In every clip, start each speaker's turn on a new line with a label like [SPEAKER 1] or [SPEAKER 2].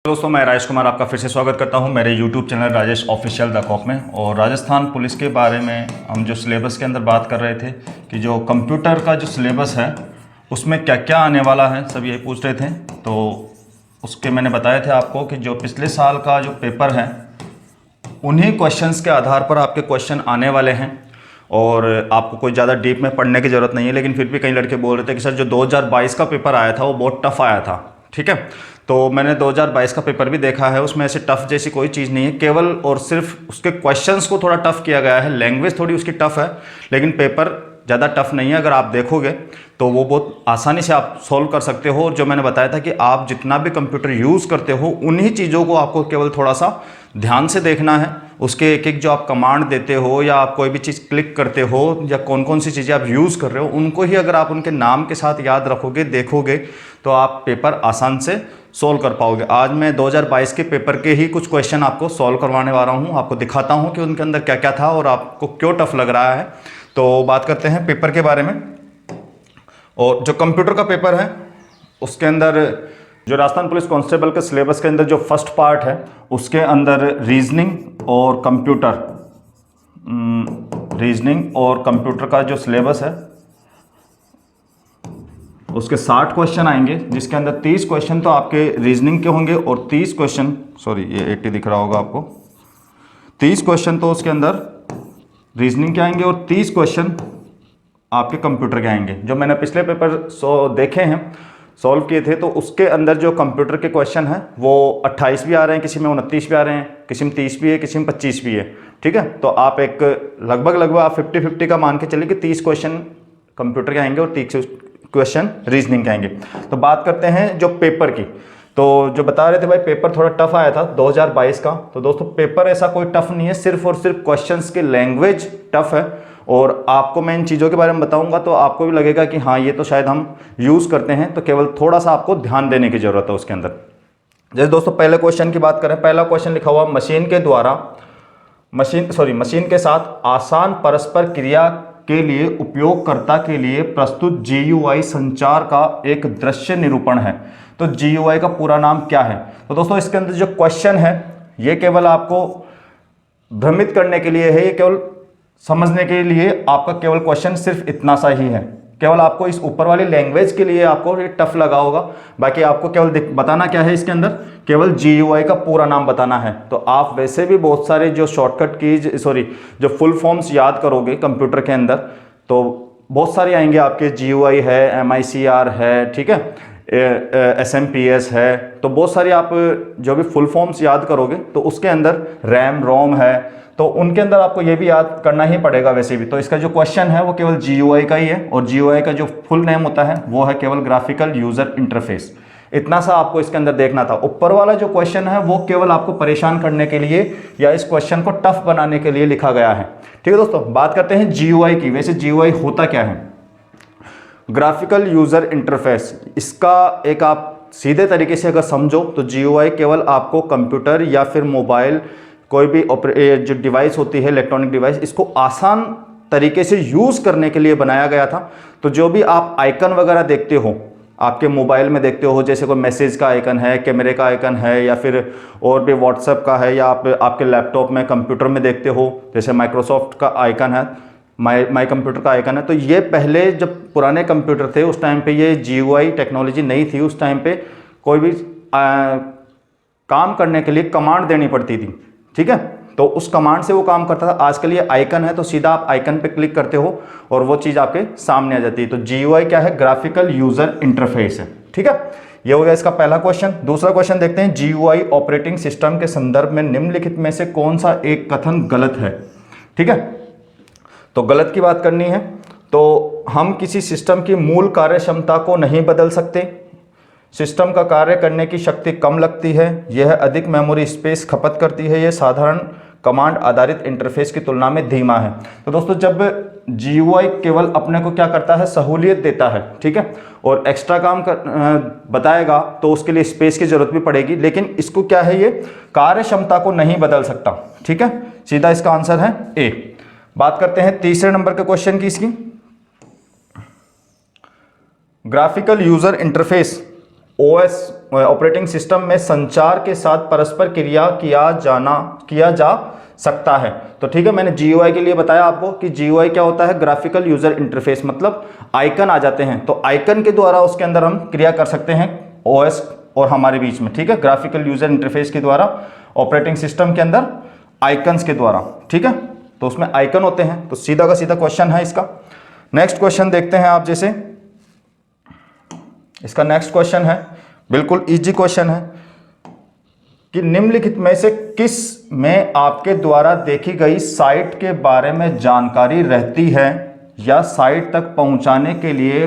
[SPEAKER 1] दोस्तों, मैं राजेश कुमार आपका फिर से स्वागत करता हूं मेरे YouTube channel Rajesh official the cop में। और राजस्थान पुलिस के बारे में हम जो सिलेबस के अंदर बात कर रहे थे कि जो कंप्यूटर का जो सिलेबस है उसमें क्या क्या आने वाला है, सब यही पूछ रहे थे। तो उसके मैंने बताए थे आपको कि जो पिछले साल का जो पेपर है उन्हीं क्वेश्चंस के आधार पर आपके क्वेश्चन आने वाले हैं और आपको कोई ज़्यादा डीप में पढ़ने की ज़रूरत नहीं है। लेकिन फिर भी कई लड़के बोल रहे थे कि सर जो 2022 का पेपर आया था वो बहुत टफ आया था। ठीक है, तो मैंने 2022 का पेपर भी देखा है, उसमें ऐसे टफ जैसी कोई चीज़ नहीं है, केवल और सिर्फ उसके क्वेश्चंस को थोड़ा टफ किया गया है। लैंग्वेज थोड़ी उसकी टफ है लेकिन पेपर ज़्यादा टफ नहीं है। अगर आप देखोगे तो वो बहुत आसानी से आप सॉल्व कर सकते हो। और जो मैंने बताया था कि आप जितना भी कंप्यूटर यूज़ करते हो उन्हीं चीज़ों को आपको केवल थोड़ा सा ध्यान से देखना है। उसके एक एक जो आप कमांड देते हो या आप कोई भी चीज़ क्लिक करते हो या कौन कौन सी चीज़ें आप यूज़ कर रहे हो उनको ही अगर आप उनके नाम के साथ याद रखोगे, देखोगे तो आप पेपर आसान से सॉल्व कर पाओगे। आज मैं 2022 के पेपर के ही कुछ क्वेश्चन आपको सॉल्व करवाने वाला हूँ, आपको दिखाता हूँ कि उनके अंदर क्या क्या था और आपको क्यों टफ लग रहा है। तो बात करते हैं पेपर के बारे में। और जो कंप्यूटर का पेपर है उसके अंदर जो राजस्थान पुलिस कांस्टेबल के सिलेबस के अंदर जो फर्स्ट पार्ट है उसके अंदर रीजनिंग और कंप्यूटर का जो सिलेबस है उसके 60 क्वेश्चन आएंगे, जिसके अंदर 30 क्वेश्चन तो आपके रीजनिंग के होंगे और 30 क्वेश्चन, सॉरी ये 80 दिख रहा होगा आपको, 30 क्वेश्चन तो उसके अंदर रीजनिंग के आएंगे और 30 क्वेश्चन आपके कंप्यूटर के आएंगे। जो मैंने पिछले पेपर देखे हैं, सॉल्व किए थे, तो उसके अंदर जो कंप्यूटर के क्वेश्चन हैं वो 28 भी आ रहे हैं, किसी में 29 भी आ रहे हैं, किसी में 30 भी है, किसी में 25 भी है। ठीक है, तो आप एक लगभग आप 50-50 का मान के चलिए कि 30 क्वेश्चन कंप्यूटर के आएंगे और 30 क्वेश्चन रीजनिंग के आएंगे। तो बात करते हैं जो पेपर की। तो जो बता रहे थे भाई पेपर थोड़ा टफ आया था 2022 का, तो दोस्तों पेपर ऐसा कोई टफ नहीं है, सिर्फ और सिर्फ क्वेश्चंस की लैंग्वेज टफ है। और आपको मैं इन चीज़ों के बारे में बताऊंगा तो आपको भी लगेगा कि हाँ ये तो शायद हम यूज़ करते हैं, तो केवल थोड़ा सा आपको ध्यान देने की ज़रूरत है उसके अंदर। जैसे दोस्तों पहले क्वेश्चन की बात करें, पहला क्वेश्चन लिखा हुआ मशीन के साथ आसान परस्पर क्रिया के लिए उपयोगकर्ता के लिए प्रस्तुत GUI संचार का एक दृश्य निरूपण है। तो GUI का पूरा नाम क्या है? तो दोस्तों इसके अंदर जो क्वेश्चन है ये केवल आपको भ्रमित करने के लिए है, ये केवल समझने के लिए आपका केवल क्वेश्चन सिर्फ इतना सा ही है। केवल आपको इस ऊपर वाली लैंग्वेज के लिए आपको ये टफ लगा होगा, बाकी आपको केवल बताना क्या है इसके अंदर, केवल GUI का पूरा नाम बताना है। तो आप वैसे भी बहुत सारे जो शॉर्टकट कीज जो फुल फॉर्म्स याद करोगे कंप्यूटर के अंदर तो बहुत सारे आएंगे आपके, GUI है, MICR है, ठीक है, SMPS है, तो बहुत सारी आप जो भी फुल फॉर्म्स याद करोगे तो उसके अंदर RAM ROM है, तो उनके अंदर आपको ये भी याद करना ही पड़ेगा वैसे भी। तो इसका जो क्वेश्चन है वो केवल GUI का ही है और GUI का जो फुल नेम होता है वो है केवल ग्राफिकल यूजर इंटरफेस। इतना सा आपको इसके अंदर देखना था। ऊपर वाला जो क्वेश्चन है वो केवल आपको परेशान करने के लिए या इस क्वेश्चन को टफ बनाने के लिए लिखा गया है। ठीक है दोस्तों, बात करते हैं GUI की। वैसे GUI होता क्या है? Graphical user interface. इसका एक आप सीधे तरीके से अगर समझो तो GUI केवल आपको कंप्यूटर या फिर मोबाइल कोई भी जो डिवाइस होती है, इलेक्ट्रॉनिक डिवाइस, इसको आसान तरीके से यूज़ करने के लिए बनाया गया था। तो जो भी आप आइकन वगैरह देखते हो आपके मोबाइल में देखते हो, जैसे कोई मैसेज का आइकन है, कैमरे का आइकन है, या फिर और भी व्हाट्सएप का है, या आप आपके लैपटॉप में कंप्यूटर में देखते हो जैसे माइक्रोसॉफ्ट का आइकन है, माई कंप्यूटर का आइकन है। तो ये पहले जब पुराने कंप्यूटर थे उस टाइम पे ये GUI टेक्नोलॉजी नहीं थी। उस टाइम पे कोई भी काम करने के लिए कमांड देनी पड़ती थी, ठीक है, तो उस कमांड से वो काम करता था। आजकल ये आइकन है तो सीधा आप आइकन पे क्लिक करते हो और वो चीज़ आपके सामने आ जाती है। तो GUI क्या है? ग्राफिकल यूजर इंटरफेस है। ठीक है, ये हो गया इसका पहला क्वेश्चन। दूसरा क्वेश्चन देखते हैं, GUI ऑपरेटिंग सिस्टम के संदर्भ में निम्नलिखित में से कौन सा एक कथन गलत है? ठीक है, तो गलत की बात करनी है तो हम किसी सिस्टम की मूल कार्य क्षमता को नहीं बदल सकते, सिस्टम का कार्य करने की शक्ति कम लगती है, यह अधिक मेमोरी स्पेस खपत करती है, यह साधारण कमांड आधारित इंटरफेस की तुलना में धीमा है। तो दोस्तों जब GUI केवल अपने को क्या करता है? सहूलियत देता है, ठीक है, और एक्स्ट्रा काम बताएगा तो उसके लिए स्पेस की जरूरत भी पड़ेगी, लेकिन इसको क्या है, ये कार्य क्षमता को नहीं बदल सकता। ठीक है, सीधा इसका आंसर है A। बात करते हैं तीसरे नंबर के क्वेश्चन की। इसकी graphical user interface OS operating system में संचार के साथ परस्पर क्रिया किया जा सकता है। तो ठीक है, मैंने GUI के लिए बताया आपको कि GUI क्या होता है, ग्राफिकल यूजर इंटरफेस, मतलब आइकन आ जाते हैं, तो आइकन के द्वारा उसके अंदर हम क्रिया कर सकते हैं OS और हमारे बीच में। ठीक है, ग्राफिकल यूजर इंटरफेस के द्वारा ऑपरेटिंग सिस्टम के अंदर आइकन्स के द्वारा। ठीक है, तो उसमें आइकन होते हैं, तो सीधा का सीधा क्वेश्चन है इसका। नेक्स्ट क्वेश्चन देखते हैं आप, जैसे इसका नेक्स्ट क्वेश्चन है, बिल्कुल इजी क्वेश्चन है कि निम्नलिखित में से किस में आपके द्वारा देखी गई साइट के बारे में जानकारी रहती है या साइट तक पहुंचाने के लिए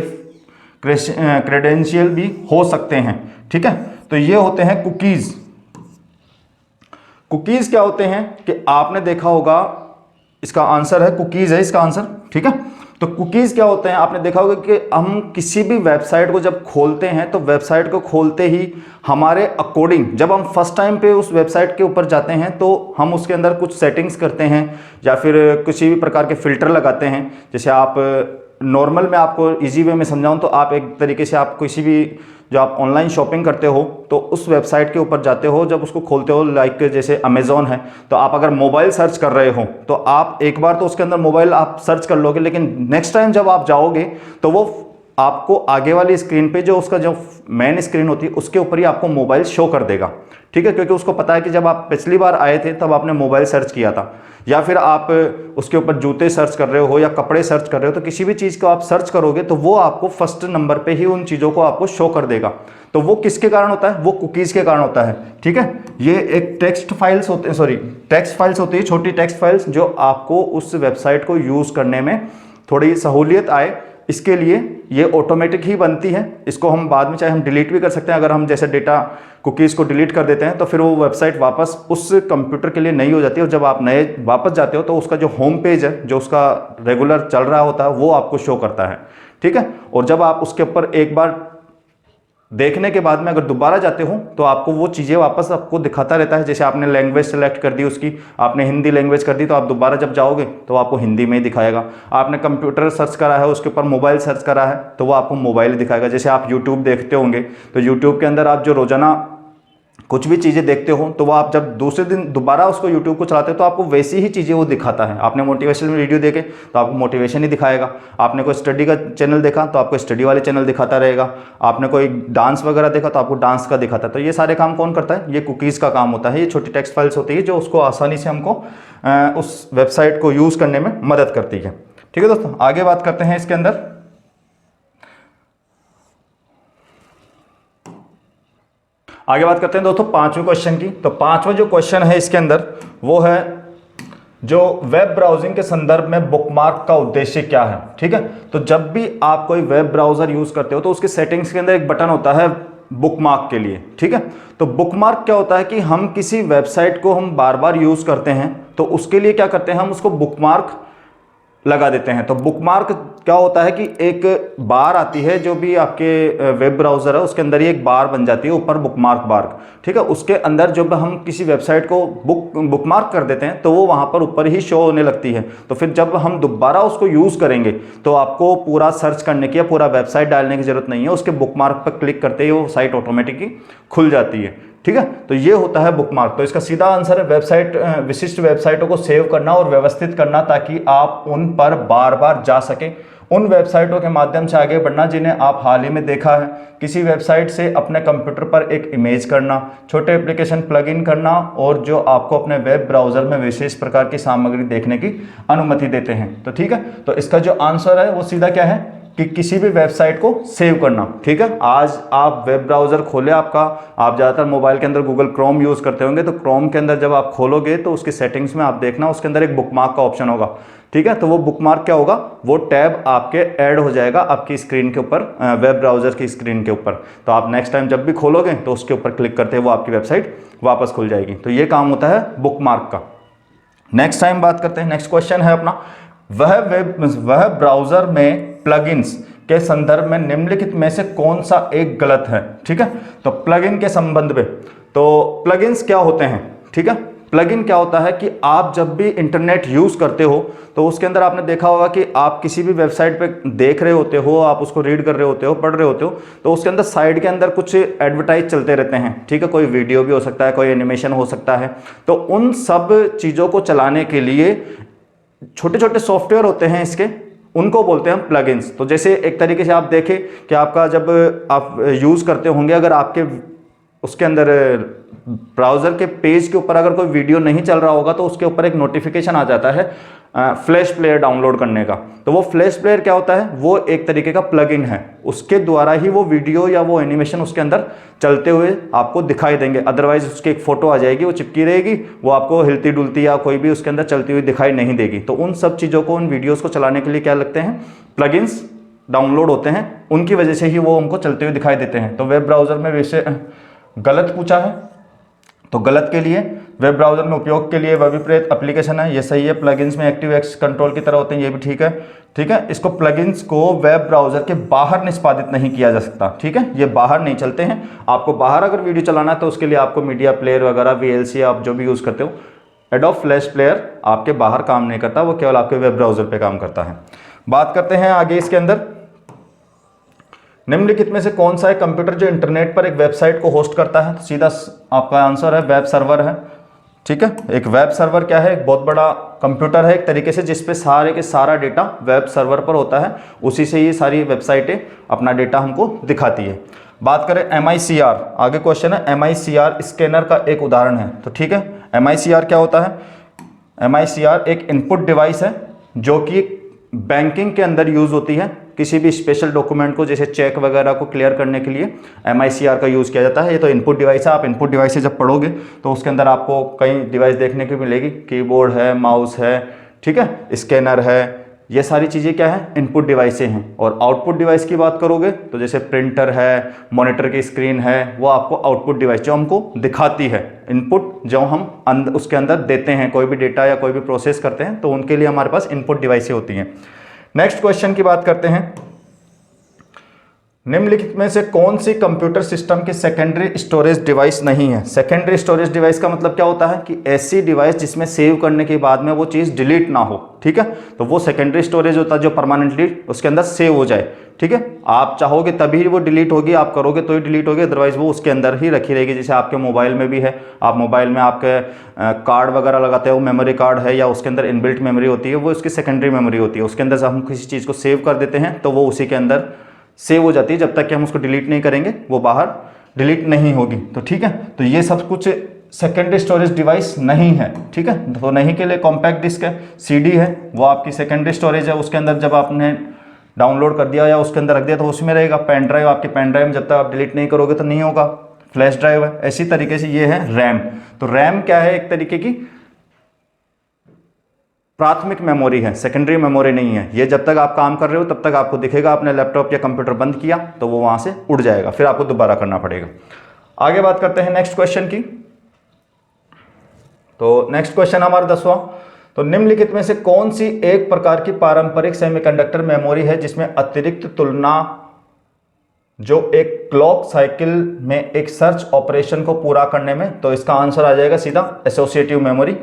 [SPEAKER 1] क्रेडेंशियल भी हो सकते हैं। ठीक है, तो ये होते हैं कुकीज। कुकीज क्या होते हैं कि आपने देखा होगा, इसका आंसर है कुकीज है इसका आंसर। ठीक है, तो कुकीज क्या होते हैं, आपने देखा होगा कि हम किसी भी वेबसाइट को जब खोलते हैं तो वेबसाइट को खोलते ही हमारे अकॉर्डिंग, जब हम फर्स्ट टाइम पे उस वेबसाइट के ऊपर जाते हैं तो हम उसके अंदर कुछ सेटिंग्स करते हैं या फिर किसी भी प्रकार के फिल्टर लगाते हैं। जैसे आप नॉर्मल में आपको इजी वे में समझाऊं तो आप एक तरीके से आप किसी भी जो आप ऑनलाइन शॉपिंग करते हो तो उस वेबसाइट के ऊपर जाते हो, जब उसको खोलते हो, लाइक जैसे अमेज़ॉन है, तो आप अगर मोबाइल सर्च कर रहे हो तो आप एक बार तो उसके अंदर मोबाइल आप सर्च कर लोगे, लेकिन नेक्स्ट टाइम जब आप जाओगे तो वो आपको आगे वाली स्क्रीन पे जो उसका जो मेन स्क्रीन होती है उसके ऊपर ही आपको मोबाइल शो कर देगा। ठीक है, क्योंकि उसको पता है कि जब आप पिछली बार आए थे तब आपने मोबाइल सर्च किया था, या फिर आप उसके ऊपर जूते सर्च कर रहे हो या कपड़े सर्च कर रहे हो, तो किसी भी चीज़ को आप सर्च करोगे तो वो आपको फर्स्ट नंबर पे ही उन चीज़ों को आपको शो कर देगा। तो वो किसके कारण होता है, वो कुकीज़ के कारण होता है। ठीक है, ये एक टेक्स्ट फाइल्स होते हैं, टेक्स्ट फाइल्स होती है, छोटी टेक्स्ट फाइल्स, जो आपको उस वेबसाइट को यूज़ करने में थोड़ी सहूलियत आए, इसके लिए ये ऑटोमेटिक ही बनती है। इसको हम बाद में चाहे हम डिलीट भी कर सकते हैं। अगर हम जैसे डेटा कुकीज़ को डिलीट कर देते हैं तो फिर वो वेबसाइट वापस उस कंप्यूटर के लिए नहीं हो जाती है, और जब आप नए वापस जाते हो तो उसका जो होम पेज है, जो उसका रेगुलर चल रहा होता है, वो आपको शो करता है। ठीक है, और जब आप उसके ऊपर एक बार देखने के बाद में अगर दोबारा जाते हो तो आपको वो चीज़ें वापस आपको दिखाता रहता है। जैसे आपने लैंग्वेज सेलेक्ट कर दी, उसकी आपने हिंदी लैंग्वेज कर दी, तो आप दोबारा जब जाओगे तो आपको हिंदी में ही दिखाएगा। आपने कंप्यूटर सर्च करा है, उसके ऊपर मोबाइल सर्च करा है, तो वो आपको मोबाइल दिखाएगा। जैसे आप यूट्यूब देखते होंगे तो यूट्यूब के अंदर आप जो रोजाना कुछ भी चीज़ें देखते हो तो वो आप जब दूसरे दिन दोबारा उसको यूट्यूब को चलाते हो तो आपको वैसी ही चीज़ें वो दिखाता है। आपने मोटिवेशनल वीडियो देखे तो आपको मोटिवेशन ही दिखाएगा, आपने कोई स्टडी का चैनल देखा तो आपको स्टडी वाले चैनल दिखाता रहेगा, आपने कोई डांस वगैरह देखा तो आपको डांस का दिखाता है। तो ये सारे काम कौन करता है, ये कुकीज़ का काम होता है। ये छोटी टेक्स्ट फाइल्स होती है जो उसको आसानी से हमको उस वेबसाइट को यूज़ करने में मदद करती है। ठीक है दोस्तों, आगे बात करते हैं इसके अंदर। आगे बात करते हैं दोस्तों पांचवें क्वेश्चन की। तो पांचवा जो क्वेश्चन है इसके अंदर वो है जो वेब ब्राउजिंग के संदर्भ में बुकमार्क का उद्देश्य क्या है। ठीक है, तो जब भी आप कोई वेब ब्राउजर यूज करते हो तो उसके सेटिंग्स के अंदर एक बटन होता है बुकमार्क के लिए। ठीक है, तो बुकमार्क क्या होता है कि हम किसी वेबसाइट को हम बार बार यूज करते हैं तो उसके लिए क्या करते हैं, हम उसको बुकमार्क लगा देते हैं। तो बुकमार्क क्या होता है कि एक बार आती है, जो भी आपके वेब ब्राउजर है उसके अंदर ही एक बार बन जाती है ऊपर, बुकमार्क बार। ठीक है, उसके अंदर जब हम किसी वेबसाइट को बुकमार्क कर देते हैं तो वो वहां पर ऊपर ही शो होने लगती है। तो फिर जब हम दोबारा उसको यूज करेंगे तो आपको पूरा सर्च करने की या पूरा वेबसाइट डालने की जरूरत नहीं है, उसके बुकमार्क पर क्लिक करते ही वो साइट ऑटोमेटिकली खुल जाती है। ठीक है, तो ये होता है बुकमार्क। तो इसका सीधा आंसर है वेबसाइट, विशिष्ट वेबसाइटों को सेव करना और व्यवस्थित करना ताकि आप उन पर बार बार जा सके, उन वेबसाइटों के माध्यम से आगे बढ़ना जिन्हें आप हाल ही में देखा है। किसी वेबसाइट से अपने कंप्यूटर पर एक इमेज करना, छोटे एप्लीकेशन प्लगइन करना, और जो आपको अपने वेब ब्राउजर में विशेष प्रकार की सामग्री देखने की अनुमति देते हैं। तो ठीक है, तो इसका जो आंसर है वो सीधा क्या है कि किसी भी वेबसाइट को सेव करना। ठीक है, आज आप वेब ब्राउजर खोले आपका, आप ज़्यादातर मोबाइल के अंदर गूगल क्रोम यूज़ करते होंगे, तो क्रोम के अंदर जब आप खोलोगे तो उसकी सेटिंग्स में आप देखना उसके अंदर एक बुकमार्क का ऑप्शन होगा। ठीक है, तो वो बुकमार्क क्या होगा, वो टैब आपके ऐड हो जाएगा आपकी स्क्रीन के ऊपर, वेब ब्राउजर की स्क्रीन के ऊपर। तो आप नेक्स्ट टाइम जब भी खोलोगे तो उसके ऊपर क्लिक करते वो आपकी वेबसाइट वापस खुल जाएगी। तो ये काम होता है बुकमार्क का। नेक्स्ट टाइम बात करते हैं, नेक्स्ट क्वेश्चन है अपना, वह ब्राउजर में प्लगइन्स के संदर्भ में निम्नलिखित में से कौन सा एक गलत है। ठीक है, तो प्लगइन के संबंध में, तो प्लगइन्स क्या होते हैं। ठीक है, प्लगइन क्या होता है कि आप जब भी इंटरनेट यूज़ करते हो तो उसके अंदर आपने देखा होगा कि आप किसी भी वेबसाइट पे देख रहे होते हो, आप उसको रीड कर रहे होते हो, पढ़ रहे होते हो, तो उसके अंदर साइड के अंदर कुछ एडवर्टाइज चलते रहते हैं, ठीक है। कोई वीडियो भी हो सकता है, कोई एनिमेशन हो सकता है। तो उन सब चीज़ों को चलाने के लिए छोटे छोटे सॉफ्टवेयर होते हैं इसके, उनको बोलते हैं प्लगइन्स। तो जैसे एक तरीके से आप देखें कि आपका जब आप यूज़ करते होंगे, अगर आपके उसके अंदर ब्राउज़र के पेज के ऊपर अगर कोई वीडियो नहीं चल रहा होगा तो उसके ऊपर एक नोटिफिकेशन आ जाता है फ्लैश प्लेयर डाउनलोड करने का। तो वो फ्लैश प्लेयर क्या होता है, वो एक तरीके का प्लगइन है, उसके द्वारा ही वो वीडियो या वो एनिमेशन उसके अंदर चलते हुए आपको दिखाई देंगे। अदरवाइज उसकी एक फोटो आ जाएगी, वो चिपकी रहेगी, वो आपको हिलती डुलती या कोई भी उसके अंदर चलती हुई दिखाई नहीं देगी। तो उन सब चीज़ों को, उन वीडियोज़ को चलाने के लिए क्या लगते हैं, प्लगइन्स डाउनलोड होते हैं, उनकी वजह से ही वो हमको चलते हुए दिखाई देते हैं। तो वेब ब्राउज़र में वैसे गलत पूछा है, तो गलत के लिए वेब ब्राउज़र में उपयोग के लिए विपरीत एप्लीकेशन है, ये सही है। प्लगइन्स में एक्टिव एक्स कंट्रोल की तरह होते हैं, ये भी ठीक है, ठीक है। इसको प्लगइन्स को वेब ब्राउज़र के बाहर निष्पादित नहीं किया जा सकता, ठीक है, ये बाहर नहीं चलते हैं। आपको बाहर अगर वीडियो चलाना है तो उसके लिए आपको मीडिया प्लेयर वगैरह, VLC आप जो भी यूज़ करते हो, एडोब फ्लैश प्लेयर आपके बाहर काम नहीं करता, वो केवल आपके वेब ब्राउज़र पर काम करता है। बात करते हैं आगे इसके अंदर, निम्नलिखित में से कौन सा एक कंप्यूटर जो इंटरनेट पर एक वेबसाइट को होस्ट करता है। तो सीधा आपका आंसर है वेब सर्वर है, ठीक है। एक वेब सर्वर क्या है, एक बहुत बड़ा कंप्यूटर है एक तरीके से, जिसपे सारे के सारा डेटा वेब सर्वर पर होता है, उसी से ये सारी वेबसाइटें अपना डेटा हमको दिखाती है। बात करें MICR, आगे क्वेश्चन है MICR स्कैनर का एक उदाहरण है, तो ठीक है। MICR क्या होता है, MICR एक इनपुट डिवाइस है जो कि बैंकिंग के अंदर यूज़ होती है। किसी भी स्पेशल डॉक्यूमेंट को, जैसे चेक वगैरह को क्लियर करने के लिए MICR का यूज़ किया जाता है। ये तो इनपुट डिवाइस है, आप इनपुट डिवाइस से जब पढ़ोगे तो उसके अंदर आपको कई डिवाइस देखने को मिलेगी, कीबोर्ड है, माउस है, ठीक है, स्कैनर है, ये सारी चीज़ें क्या है, इनपुट डिवाइसें हैं। और आउटपुट डिवाइस की बात करोगे तो जैसे प्रिंटर है, मॉनिटर की स्क्रीन है, वो आपको आउटपुट डिवाइस जो हमको दिखाती है, इनपुट जो हम उसके अंदर देते हैं, कोई भी डेटा या कोई भी प्रोसेस करते हैं, तो उनके लिए हमारे पास इनपुट डिवाइसें होती हैं। नेक्स्ट क्वेश्चन की बात करते हैं, निम्नलिखित में से कौन सी कंप्यूटर सिस्टम की सेकेंडरी स्टोरेज डिवाइस नहीं है। सेकेंडरी स्टोरेज डिवाइस का मतलब क्या होता है कि ऐसी डिवाइस जिसमें सेव करने के बाद में वो चीज़ डिलीट ना हो, ठीक है, तो वो सेकेंडरी स्टोरेज होता है जो परमानेंटली उसके अंदर सेव हो जाए, ठीक है। आप चाहोगे तभी वो डिलीट होगी, आप करोगे तो ही डिलीट होगी, अदरवाइज वो उसके अंदर ही रखी रहेगी। जैसे आपके मोबाइल में भी है, आप मोबाइल में आपके कार्ड वगैरह लगाते हो, मेमोरी कार्ड है या उसके अंदर इनबिल्ट मेमोरी होती है, वो उसकी सेकेंडरी मेमोरी होती है। उसके अंदर से हम किसी चीज़ को सेव कर देते हैं तो वो उसी के अंदर सेव हो जाती है, जब तक कि हम उसको डिलीट नहीं करेंगे वो बाहर डिलीट नहीं होगी, तो ठीक है। तो ये सब कुछ सेकेंडरी स्टोरेज डिवाइस नहीं है, ठीक है। तो नहीं के लिए कॉम्पैक्ट डिस्क है, CD है, वो आपकी सेकेंडरी स्टोरेज है, उसके अंदर जब आपने डाउनलोड कर दिया या उसके अंदर रख दिया तो उसमें रहेगा। पेन ड्राइव, आपकी पेन ड्राइव में जब तक आप डिलीट नहीं करोगे तो नहीं होगा। फ्लैश ड्राइव है, ऐसी तरीके से ये है रैम। तो रैम क्या है, एक तरीके की प्राथमिक मेमोरी है, सेकेंडरी मेमोरी नहीं है। ये जब तक आप काम कर रहे हो तब तक आपको दिखेगा, आपने लैपटॉप या कंप्यूटर बंद किया तो वो वहां से उड़ जाएगा, फिर आपको दोबारा करना पड़ेगा। आगे बात करते हैं नेक्स्ट क्वेश्चन की। तो नेक्स्ट क्वेश्चन हमारा 10वां, तो निम्नलिखित में से कौन सी एक प्रकार की पारंपरिक सेमीकंडक्टर मेमोरी है जिसमें अतिरिक्त तुलना जो एक क्लॉक साइकिल में एक सर्च ऑपरेशन को पूरा करने में, तो इसका आंसर आ जाएगा सीधा एसोसिएटिव मेमोरी।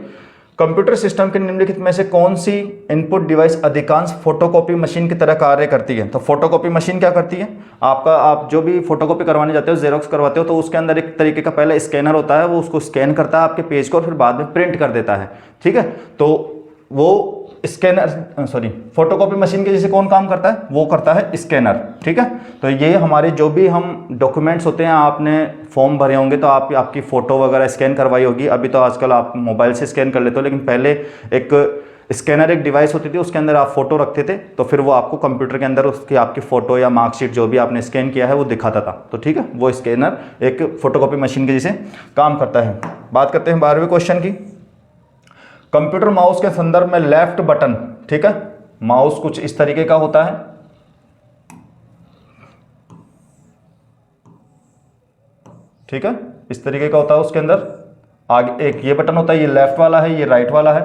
[SPEAKER 1] कंप्यूटर सिस्टम के निम्नलिखित में से कौन सी इनपुट डिवाइस अधिकांश फोटोकॉपी मशीन की तरह कार्य करती है। तो फोटोकॉपी मशीन क्या करती है, आप जो भी फोटोकॉपी करवाने जाते हो, जेरोक्स करवाते हो, तो उसके अंदर एक तरीके का पहले स्कैनर होता है, वो उसको स्कैन करता है आपके पेज को और फिर बाद में प्रिंट कर देता है, ठीक है। तो वो फोटोकॉपी मशीन के जैसे कौन काम करता है, वो करता है स्कैनर, ठीक है। तो ये हमारे जो भी हम डॉक्यूमेंट्स होते हैं, आपने फॉर्म भरे होंगे तो आपकी फ़ोटो वगैरह स्कैन करवाई होगी। अभी तो आजकल आप मोबाइल से स्कैन कर लेते हो, लेकिन पहले एक स्कैनर एक डिवाइस होती थी, उसके अंदर आप फोटो रखते थे, तो फिर वो आपको कंप्यूटर के अंदर उसकी आपकी फ़ोटो या मार्कशीट जो भी आपने स्कैन किया है वो दिखाता था। तो ठीक है, वो स्कैनर एक फोटोकॉपी मशीन के जैसे काम करता है। बात करते हैं 12वें क्वेश्चन की। कंप्यूटर माउस के संदर्भ में लेफ्ट बटन, ठीक है, माउस कुछ इस तरीके का होता है, ठीक है, इस तरीके का होता है। उसके अंदर आगे एक ये बटन होता है, ये लेफ्ट वाला है, ये राइट वाला है।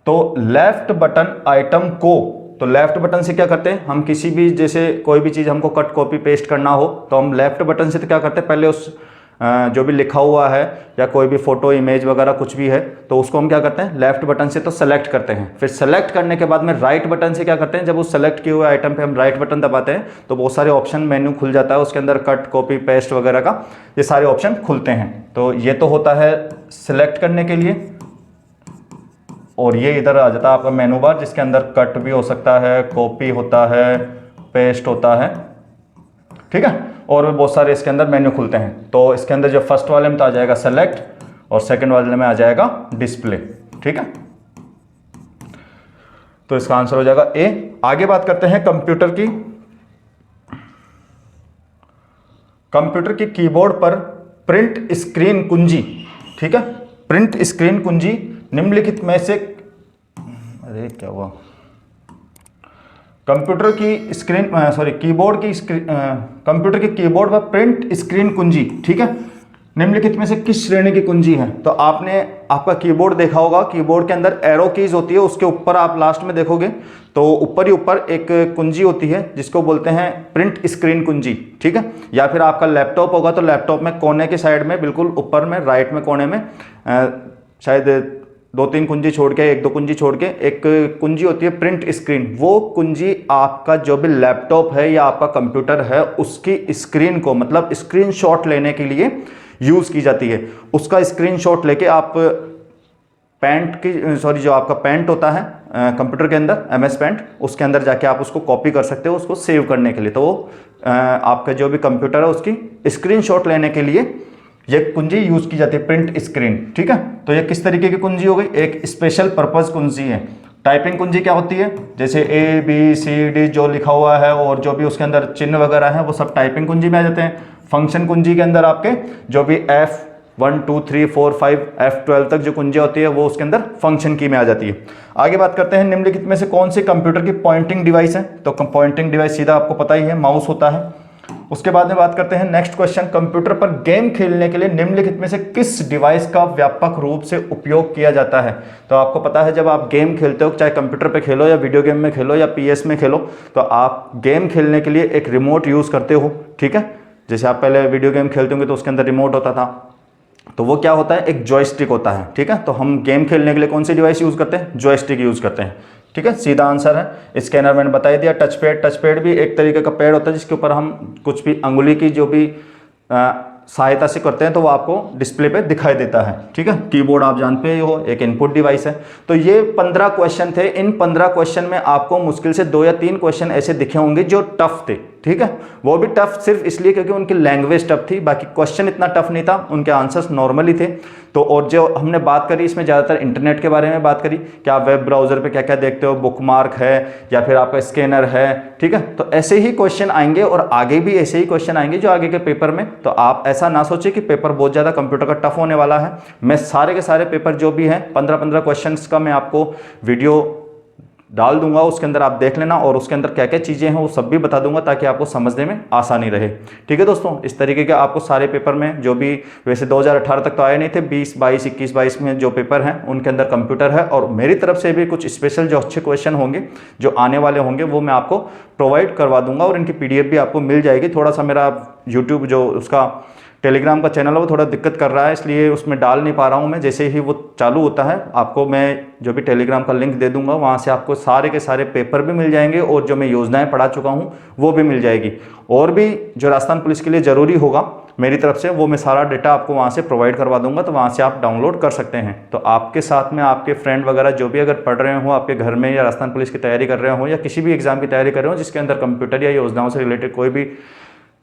[SPEAKER 1] तो लेफ्ट बटन आइटम को, तो लेफ्ट बटन से क्या करते हैं हम, किसी भी जैसे कोई भी चीज हमको कट कॉपी पेस्ट करना हो तो हम लेफ्ट बटन से तो क्या करते हैं, पहले उस जो भी लिखा हुआ है या कोई भी फोटो इमेज वगैरह कुछ भी है तो उसको हम क्या करते हैं, लेफ्ट बटन से तो सेलेक्ट करते हैं, फिर सेलेक्ट करने के बाद में राइट बटन से क्या करते हैं, जब उस सेलेक्ट किए हुए आइटम पे हम राइट बटन दबाते हैं तो बहुत सारे ऑप्शन मेन्यू खुल जाता है, उसके अंदर कट, कॉपी, पेस्ट वगैरह का ये सारे ऑप्शन खुलते हैं। तो ये तो होता है सिलेक्ट करने के लिए, और ये इधर आ जाता है आपका मेनू बार जिसके अंदर कट भी हो सकता है, कॉपी होता है, पेस्ट होता है, ठीक है, और भी बहुत सारे इसके अंदर मेन्यू खुलते हैं। तो इसके अंदर जो फर्स्ट वाले में तो आ जाएगा सेलेक्ट और सेकंड वाले में आ जाएगा डिस्प्ले, ठीक है। तो इसका आंसर हो जाएगा ए। आगे बात करते हैं कंप्यूटर की। कंप्यूटर की कीबोर्ड पर प्रिंट स्क्रीन कुंजी, ठीक है, प्रिंट स्क्रीन कुंजी निम्नलिखित में से, अरे क्या हुआ, कंप्यूटर की स्क्रीन कीबोर्ड की कंप्यूटर के कीबोर्ड पर प्रिंट स्क्रीन कुंजी, ठीक है, निम्नलिखित में से किस श्रेणी की कुंजी है। तो आपने आपका कीबोर्ड देखा होगा, कीबोर्ड के अंदर एरो कीज होती है, उसके ऊपर आप लास्ट में देखोगे तो ऊपर ही ऊपर एक कुंजी होती है जिसको बोलते हैं प्रिंट स्क्रीन कुंजी, ठीक है। या फिर आपका लैपटॉप होगा तो लैपटॉप में कोने के साइड में बिल्कुल ऊपर में राइट में कोने में शायद 2-3 कुंजी छोड़ के, 1-2 कुंजी छोड़ के एक कुंजी होती है प्रिंट स्क्रीन। वो कुंजी आपका जो भी लैपटॉप है या आपका कंप्यूटर है उसकी स्क्रीन को, मतलब स्क्रीनशॉट लेने के लिए यूज की जाती है। उसका स्क्रीनशॉट लेके आप जो आपका पेंट होता है कंप्यूटर के अंदर, MS पेंट, उसके अंदर जाके आप उसको कॉपी कर सकते हो उसको सेव करने के लिए। तो आपका जो भी कंप्यूटर है उसकी स्क्रीनशॉट लेने के लिए ये कुंजी यूज की जाती है, प्रिंट स्क्रीन, ठीक है। तो ये किस तरीके की कुंजी हो गई, एक स्पेशल पर्पज कुंजी है। टाइपिंग कुंजी क्या होती है, जैसे ABCD जो लिखा हुआ है और जो भी उसके अंदर चिन्ह वगैरह है वो सब टाइपिंग कुंजी में आ जाते हैं। फंक्शन कुंजी के अंदर आपके जो भी F1 2 3 4 5 F12 तक जो कुंजी होती है वो उसके अंदर फंक्शन की में आ जाती है। आगे बात करते हैं निम्नलिखित में से कौन सी कंप्यूटर की पॉइंटिंग डिवाइस है। तो पॉइंटिंग डिवाइस सीधा आपको पता ही है, माउस होता है। उसके बाद में बात करते हैं नेक्स्ट क्वेश्चन, कंप्यूटर पर गेम खेलने के लिए निम्नलिखित में से किस डिवाइस का व्यापक रूप से उपयोग किया जाता है। तो आपको पता है जब आप गेम खेलते हो, चाहे कंप्यूटर पे खेलो या वीडियो गेम में खेलो या PS में खेलो, तो आप गेम खेलने के लिए एक रिमोट यूज करते हो, ठीक है। जैसे आप पहले वीडियो गेम खेलते होंगे तो उसके अंदर रिमोट होता था, तो वो क्या होता है, एक जॉयस्टिक होता है, ठीक है। तो हम गेम खेलने के लिए कौन सी डिवाइस यूज करते हैं, जॉयस्टिक यूज करते हैं, ठीक है, सीधा आंसर है। स्कैनर मैंने बता दिया। टच पैड भी एक तरीके का पैड होता है जिसके ऊपर हम कुछ भी अंगुली की जो भी सहायता से करते हैं तो वो आपको डिस्प्ले पे दिखाई देता है, ठीक है। कीबोर्ड आप जानते हो एक इनपुट डिवाइस है। तो ये 15 क्वेश्चन थे। इन 15 क्वेश्चन में आपको मुश्किल से 2 या 3 क्वेश्चन ऐसे दिखे होंगे जो टफ थे, ठीक है। वो भी टफ सिर्फ इसलिए क्योंकि उनकी लैंग्वेज टफ थी, बाकी क्वेश्चन इतना टफ नहीं था, उनके आंसर्स नॉर्मली थे। तो और जो हमने बात करी इसमें ज़्यादातर इंटरनेट के बारे में बात करी कि आप वेब ब्राउजर पे क्या क्या देखते हो, बुकमार्क है या फिर आपका स्कैनर है, ठीक है। तो ऐसे ही क्वेश्चन आएंगे और आगे भी ऐसे ही क्वेश्चन आएंगे जो आगे के पेपर में। तो आप ऐसा ना सोचे कि पेपर बहुत ज़्यादा कंप्यूटर का टफ होने वाला है। मैं सारे के सारे पेपर जो भी हैं 15-15 क्वेश्चन का मैं आपको वीडियो डाल दूंगा, उसके अंदर आप देख लेना और उसके अंदर क्या क्या चीज़ें हैं वो सब भी बता दूंगा ताकि आपको समझने में आसानी रहे, ठीक है दोस्तों। इस तरीके के आपको सारे पेपर में जो भी, वैसे 2018 तक तो आए नहीं थे, 20, 22, 21, 22 में जो पेपर हैं उनके अंदर कंप्यूटर है। और मेरी तरफ से भी कुछ स्पेशल जो अच्छे क्वेश्चन होंगे जो आने वाले होंगे वो मैं आपको प्रोवाइड करवा दूंगा और इनकी PDF भी आपको मिल जाएगी। थोड़ा सा मेरा यूट्यूब जो उसका टेलीग्राम का चैनल है वो थोड़ा दिक्कत कर रहा है, इसलिए उसमें डाल नहीं पा रहा हूँ मैं। जैसे ही वो चालू होता है आपको मैं जो भी टेलीग्राम का लिंक दे दूंगा, वहाँ से आपको सारे के सारे पेपर भी मिल जाएंगे और जो मैं योजनाएं पढ़ा चुका हूँ वो भी मिल जाएगी। और भी जो राजस्थान पुलिस के लिए ज़रूरी होगा मेरी तरफ से वो मैं सारा डेटा आपको वहाँ से प्रोवाइड करवा दूंगा, तो वहाँ से आप डाउनलोड कर सकते हैं। तो आपके साथ में आपके फ्रेंड वगैरह जो भी अगर पढ़ रहे हो आपके घर में या राजस्थान पुलिस की तैयारी कर रहे हो या किसी भी एग्जाम की तैयारी कर रहे हो जिसके अंदर कंप्यूटर या योजनाओं से रिलेटेड कोई भी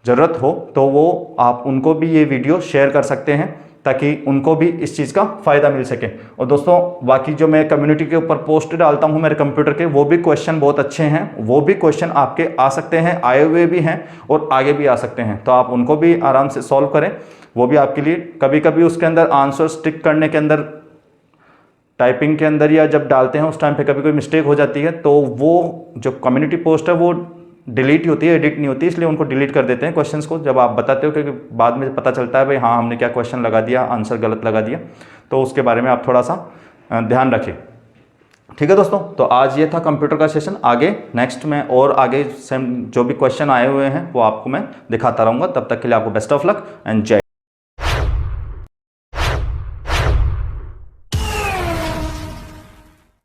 [SPEAKER 1] ज़रूरत हो, तो वो आप उनको भी ये वीडियो शेयर कर सकते हैं ताकि उनको भी इस चीज़ का फ़ायदा मिल सके। और दोस्तों बाकी जो मैं कम्युनिटी के ऊपर पोस्ट डालता हूँ मेरे कंप्यूटर के, वो भी क्वेश्चन बहुत अच्छे हैं, वो भी क्वेश्चन आपके आ सकते हैं, आए हुए भी हैं और आगे भी आ सकते हैं। तो आप उनको भी आराम से सॉल्व करें, वो भी आपके लिए। कभी कभी उसके अंदर आंसर टिक करने के अंदर, टाइपिंग के अंदर या जब डालते हैं उस टाइम पे कभी कोई मिस्टेक हो जाती है, तो वो जो कम्युनिटी पोस्ट है वो डिलीट होती है, एडिट नहीं होती, इसलिए उनको डिलीट कर देते हैं क्वेश्चंस को जब आप बताते हो, क्योंकि बाद में पता चलता है भाई हाँ हमने क्या क्वेश्चन लगा दिया, आंसर गलत लगा दिया। तो उसके बारे में आप थोड़ा सा ध्यान रखें, ठीक है दोस्तों। तो आज ये था कंप्यूटर का सेशन। आगे नेक्स्ट में और आगे सेम जो भी क्वेश्चन आए हुए हैं वो आपको मैं दिखाता रहूँगा। तब तक के लिए आपको बेस्ट ऑफ लक एंड जय।